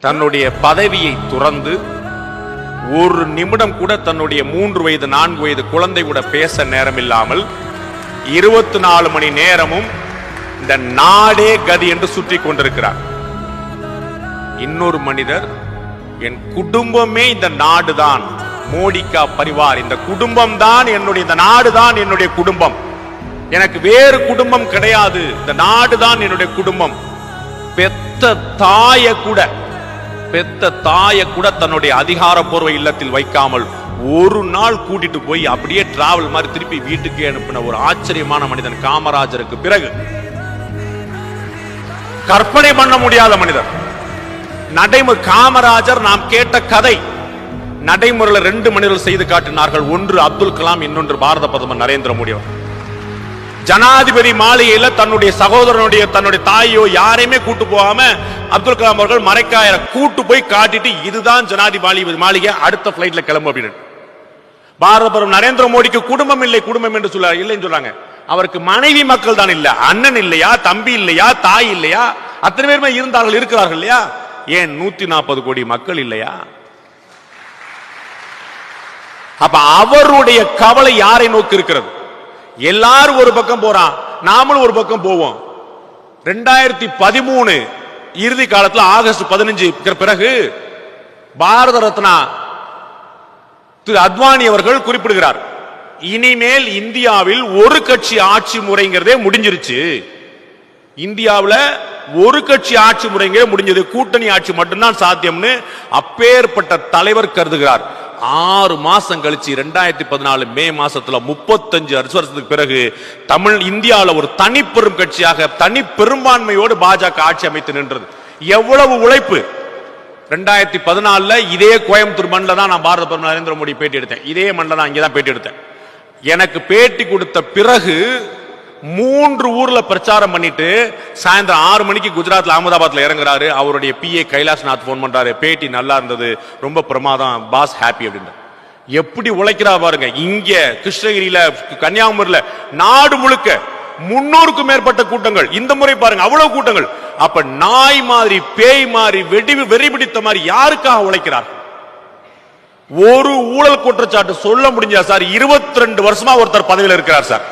தன்னுடைய பதவியை துறந்து ஒரு நிமிடம் கூட தன்னுடைய 3 வயது 4 வயது குழந்தை கூட பேச நேரம் இல்லாமல் 24 மணி நேரமும் இந்த நாடே கதி என்று சுற்றி கொண்டிருக்கிறார். இன்னொரு மனிதர், என் குடும்பமே இந்த நாடுதான், மோடிகா பரிவார், இந்த குடும்பம் தான் என்னுடைய, இந்த நாடு தான் என்னுடைய குடும்பம், எனக்கு வேறு குடும்பம் கிடையாது, இந்த நாடு தான் என்னுடைய குடும்பம். பெத்த தாய கூட தன்னுடைய அதிகாரப்பூர்வ இல்லத்தில் வைக்காமல் ஒரு நாள் கூட்டிட்டு போய் அப்படியே டிராவல் மாதிரி திருப்பி வீட்டுக்கு அனுப்பின ஒரு ஆச்சரியமான மனிதன் காமராஜருக்கு பிறகு. கற்பனை பண்ண முடியாத மனிதர். நடைமுறை காமராஜர் நாம் கேட்ட கதை நடைமுறையில் 2 மனிதர்கள் செய்து காட்டினார்கள். ஒன்று அப்துல் கலாம், இன்னொன்று பாரத பிரதமர் நரேந்திர மோடி. ஜனாதிபதி மாளிகையில தன்னுடைய சகோதரனுடைய தன்னுடைய தாயோ யாரையுமே கூட்டு போகாம அப்துல் கலாம் அவர்கள் மரைக்காயரை கூட்டு போய் காட்டிட்டு இதுதான் ஜனாதிபதி மாளிகை, அடுத்த பிளைட்ல கிளம்பு அப்படின்னு. பாரத பிரதமர் நரேந்திர மோடிக்கு குடும்பம் இல்லை, குடும்பம் என்று சொல்ல இல்லைன்னு சொல்றாங்க. அவருக்கு மனைவி மக்கள் தான் இல்ல, அண்ணன் இல்லையா, தம்பி இல்லையா, தாய் இல்லையா, அத்தனை பேருமே இருந்தார்கள், இருக்கிறார்கள் இல்லையா? ஏன் 140 கோடி மக்கள் இல்லையா? அப்ப அவருடைய கவலை யாரை நோக்கி இருக்கிறது? எல்லாரும் ஒரு பக்கம் போறான், நாமளும் ஒரு பக்கம் போவோம். 2013 இறுதி காலத்தில் ஆகஸ்ட் 15 பிறகு பாரத ரத்னா திரு அத்வானி அவர்கள் குறிப்பிடுகிறார், இனிமேல் இந்தியாவில் ஒரு கட்சி ஆட்சி முறைங்கிறதே முடிஞ்சிருச்சு. இந்தியாவில் ஒரு கட்சி ஆட்சி முறைங்கிறதே முடிஞ்சது, கூட்டணி ஆட்சி மட்டும்தான் சாத்தியம்னு அப்பேற்பட்ட தலைவர் கருதுகிறார். 6 மாசம் கழிச்சு 2014 மே மாசத்துல 35 வருஷத்துக்கு பிறகு இந்தியாவில் ஒரு தனி பெரும் கட்சியாக தனி பெரும்பான்மையோடு பாஜக ஆட்சி அமைத்து நின்றது. எவ்வளவு உழைப்பு! 2014 இதே கோயம்புத்தூர் மண்ணில் தான் நான் பாரத பிரதமர் நரேந்திர மோடி பேட்டி எடுத்தேன். இதே மண்ணில் தான் இங்கேதான் பேட்டி எடுத்தேன். எனக்கு பேட்டி கொடுத்த பிறகு 3 ஊர்ல பிரச்சாரம் பண்ணிட்டு சாயந்தரம் 6 மணிக்கு குஜராத்ல அகமதாபாத்ல இறங்குறாரு. அவருடைய PA கைலாஷ்நாத் போன் பண்றாரு, பேட்டி நல்லா இருந்தது, ரொம்ப பிரமாதம், பாஸ் ஹாப்பி அப்படின்னு. எப்படி உழைக்கிறா பாருங்க. இங்க கிருஷ்ணகிரியில, கன்னியாகுமரியில, நாடு முழுக்க 300க்கும் மேற்பட்ட கூட்டங்கள். இந்த முறை பாருங்க அவ்வளவு கூட்டங்கள். அப்ப நாய் மாதிரி, பேய் மாதிரி, வெறி பிடித்த மாதிரி யாருக்காக உழைக்கிறார்? ஒரு ஊழல் குற்றச்சாட்டு சொல்ல முடிஞ்சா சார்? 22 வருஷமா ஒருத்தர் பதவியில் இருக்கிறார் சார்.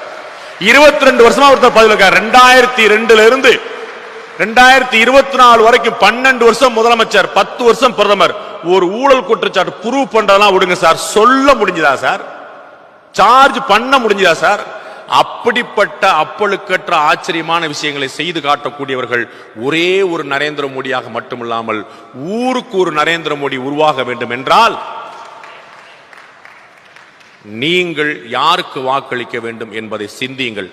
22 வருஷமா ஒருத்தர் பதவியில் இருக்கார். 2002 இருந்து 2024 வரைக்கும் 12 வருஷம் முதலமைச்சர், 10 வருஷம் பிரதமர். ஒரு ஊழல் குற்றச்சாட்டு ப்ரூவ் பண்றதெல்லாம் விடுங்க சார், சொல்ல முடிஞ்சதா சார்? சார்ஜ் பண்ண முடிஞ்சதா சார்? அப்படிப்பட்ட அப்பழுக்கற்ற ஆச்சரியமான விஷயங்களை செய்து காட்டக்கூடியவர்கள் ஒரே ஒரு நரேந்திர மோடியாக மட்டுமில்லாமல் ஊருக்கு ஒரு நரேந்திர மோடி உருவாக வேண்டும் என்றால் நீங்கள் யாருக்கு வாக்களிக்க வேண்டும் என்பதை சிந்தியுங்கள்.